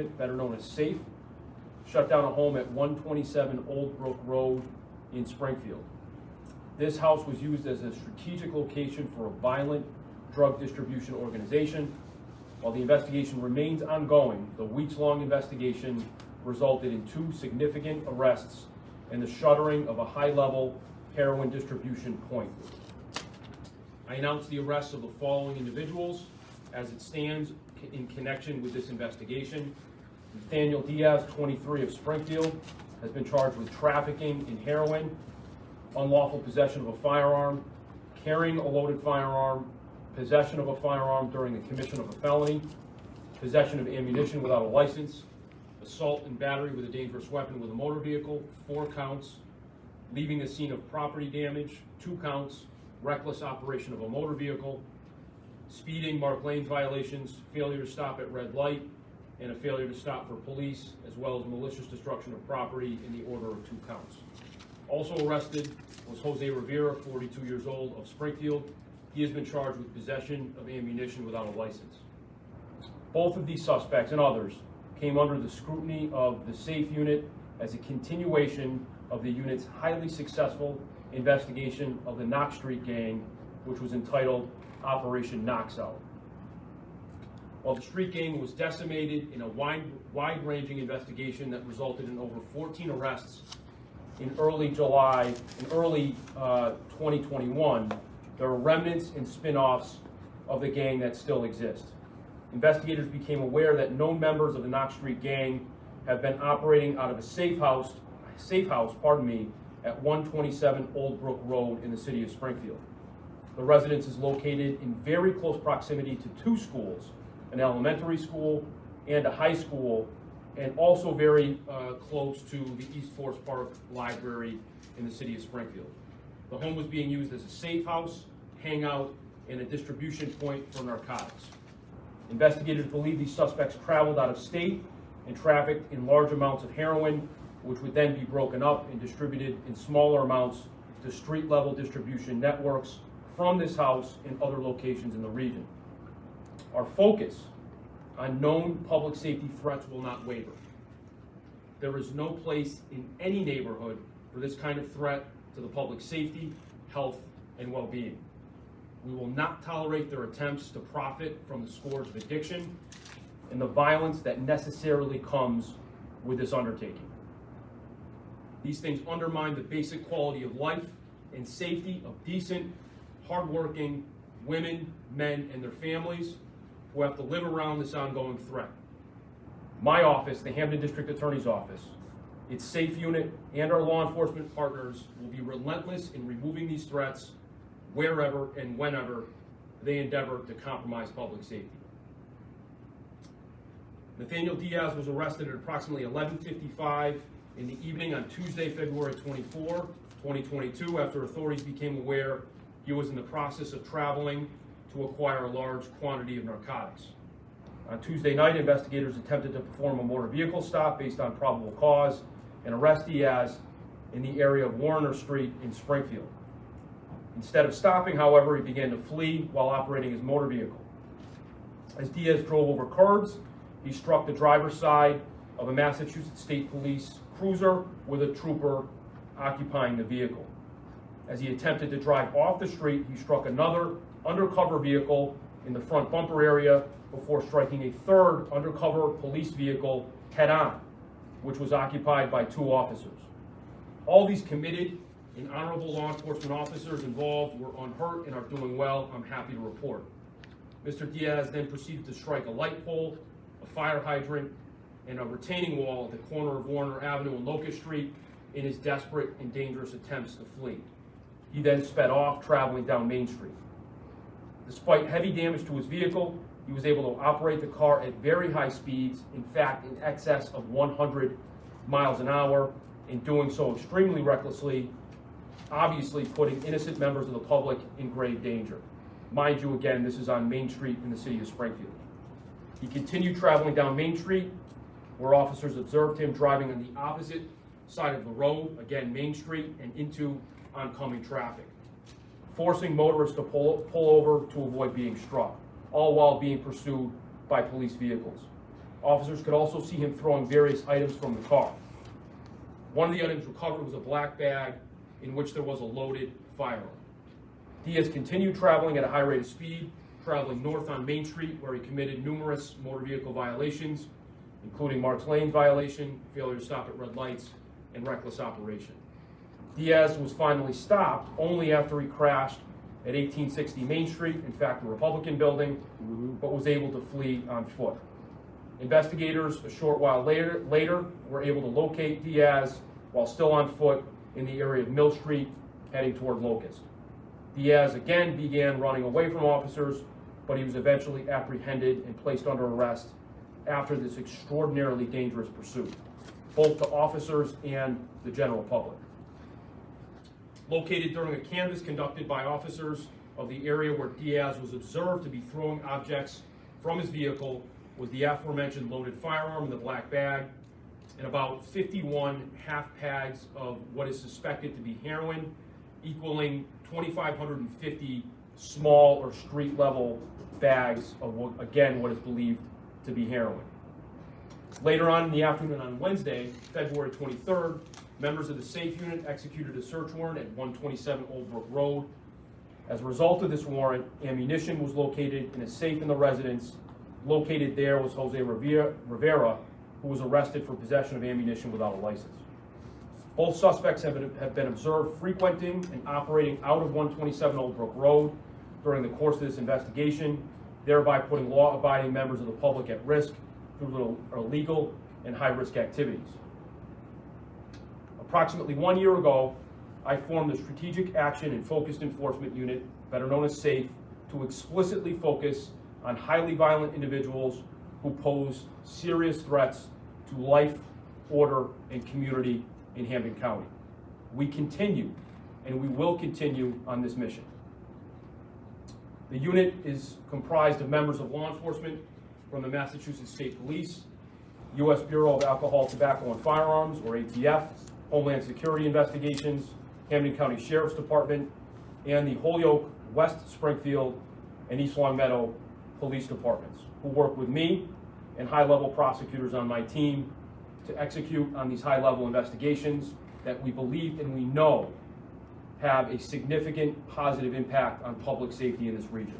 better known as SAFE, shut down a home at 127 Old Brook Road in Springfield. This house was used as a strategic location for a violent drug distribution organization. While the investigation remains ongoing, the weeks-long investigation resulted in 2 significant arrests and the shuttering of a high-level heroin distribution point. I announced the arrests of the following individuals as it stands in connection with this investigation. Nathaniel Diaz, 23, of Springfield, has been charged with trafficking in heroin, unlawful possession of a firearm, carrying a loaded firearm, possession of a firearm during the commission of a felony, possession of ammunition without a license, assault and battery with a dangerous weapon with a motor vehicle, 4 counts, leaving the scene of property damage, 2 counts, reckless operation of a motor vehicle, speeding, marked lanes violations, failure to stop at red light, and a failure to stop for police, as well as malicious destruction of property in the order of 2 counts. Also arrested was Jose Rivera, 42 years old, of Springfield. He has been charged with possession of ammunition without a license. Both of these suspects and others came under the scrutiny of the SAFE unit as a continuation of the unit's highly successful investigation of the Knox Street gang, which was entitled Operation Knox Out. While the street gang was decimated in a wide-ranging investigation that resulted in over 14 arrests in early 2021, there are remnants and spin-offs of the gang that still exist. Investigators became aware that known members of the Knox Street gang have been operating out of a safe house, at 127 Old Brook Road in the city of Springfield. The residence is located in very close proximity to 2 schools, an elementary school and a high school, and also very close to the East Forest Park Library in the city of Springfield. The home was being used as a safe house, hangout, and a distribution point for narcotics. Investigators believe these suspects traveled out of state and trafficked in large amounts of heroin, which would then be broken up and distributed in smaller amounts to street-level distribution networks from this house and other locations in the region. Our focus on known public safety threats will not waver. There is no place in any neighborhood for this kind of threat to the public safety, health, and well-being. We will not tolerate their attempts to profit from the scourge of addiction and the violence that necessarily comes with this undertaking. These things undermine the basic quality of life and safety of decent, hardworking women, men, and their families who have to live around this ongoing threat. My office, the Hampden District Attorney's Office, its SAFE unit, and our law enforcement partners will be relentless in removing these threats wherever and whenever they endeavor to compromise public safety. Nathaniel Diaz was arrested at approximately 11:55 in the evening on Tuesday, February 24, 2022, after authorities became aware he was in the process of traveling to acquire a large quantity of narcotics. On Tuesday night, investigators attempted to perform a motor vehicle stop based on probable cause and arrest Diaz in the area of Warner Street in Springfield. Instead of stopping, however, he began to flee while operating his motor vehicle. As Diaz drove over curbs, he struck the driver's side of a Massachusetts State Police cruiser with a trooper occupying the vehicle. As he attempted to drive off the street, he struck another undercover vehicle in the front bumper area before striking a third undercover police vehicle head-on, which was occupied by 2 officers. All these committed and honorable law enforcement officers involved were unhurt and are doing well, I'm happy to report. Mr. Diaz then proceeded to strike a light pole, a fire hydrant, and a retaining wall at the corner of Warner Avenue and Locust Street in his desperate and dangerous attempts to flee. He then sped off, traveling down Main Street. Despite heavy damage to his vehicle, he was able to operate the car at very high speeds, in fact, in excess of 100 miles an hour, in doing so extremely recklessly, obviously putting innocent members of the public in grave danger. Mind you, again, this is on Main Street in the city of Springfield. He continued traveling down Main Street, where officers observed him driving on the opposite side of the road, again, Main Street, and into oncoming traffic, forcing motorists to pull over to avoid being struck, all while being pursued by police vehicles. Officers could also see him throwing various items from the car. One of the items recovered was a black bag in which there was a loaded firearm. Diaz continued traveling at a high rate of speed, traveling north on Main Street, where he committed numerous motor vehicle violations, including Marks Lane violation, failure to stop at red lights, and reckless operation. Diaz was finally stopped only after he crashed at 1860 Main Street, in fact, the Republican building, but was able to flee on foot. Investigators a short while later were able to locate Diaz while still on foot in the area of Mill Street, heading toward Locust. Diaz again began running away from officers, but he was eventually apprehended and placed under arrest after this extraordinarily dangerous pursuit, both to officers and the general public. Located during a canvass conducted by officers of the area where Diaz was observed to be throwing objects from his vehicle was the aforementioned loaded firearm in the black bag and about 51 half pags of what is suspected to be heroin, equaling 2,550 small or street level bags of what is believed to be heroin. Later on in the afternoon on Wednesday, February 23rd, members of the SAFE unit executed a search warrant at 127 Old Brook Road. As a result of this warrant, ammunition was located in a safe in the residence. Located there was Jose Rivera, who was arrested for possession of ammunition without a license. Both suspects have been observed frequenting and operating out of 127 Old Brook Road during the course of this investigation, thereby putting law-abiding members of the public at risk through illegal and high-risk activities. Approximately 1 year ago, I formed the Strategic Action and Focused Enforcement Unit, better known as SAFE, to explicitly focus on highly violent individuals who pose serious threats to life, order, and community in Hampden County. We continue, and we will continue on this mission. The unit is comprised of members of law enforcement from the Massachusetts State Police, U.S. Bureau of Alcohol, Tobacco, and Firearms, or ATF, Homeland Security Investigations, Hampden County Sheriff's Department, and the Holyoke, West Springfield, and East Longmeadow Police Departments, who work with me and high-level prosecutors on my team to execute on these high-level investigations that we believe and we know have a significant positive impact on public safety in this region.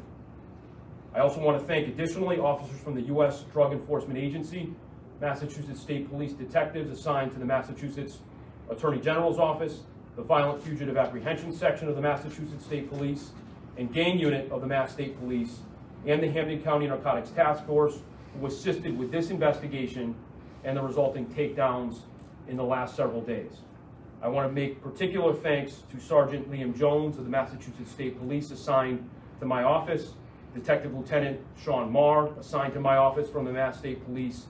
I also want to thank additionally officers from the U.S. Drug Enforcement Agency, Massachusetts State Police detectives assigned to the Massachusetts Attorney General's Office, the Violent Fugitive Apprehension Section of the Massachusetts State Police, and Gang Unit of the Mass State Police, and the Hampden County Narcotics Task Force, who assisted with this investigation and the resulting takedowns in the last several days. I want to make particular thanks to Sergeant Liam Jones of the Massachusetts State Police assigned to my office, Detective Lieutenant Sean Marr assigned to my office from the Mass State Police,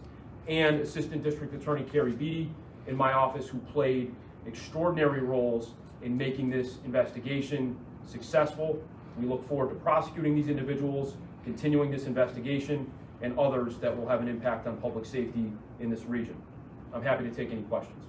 and Assistant District Attorney Carrie Beatty in my office, who played extraordinary roles in making this investigation successful. We look forward to prosecuting these individuals, continuing this investigation, and others that will have an impact on public safety in this region. I'm happy to take any questions.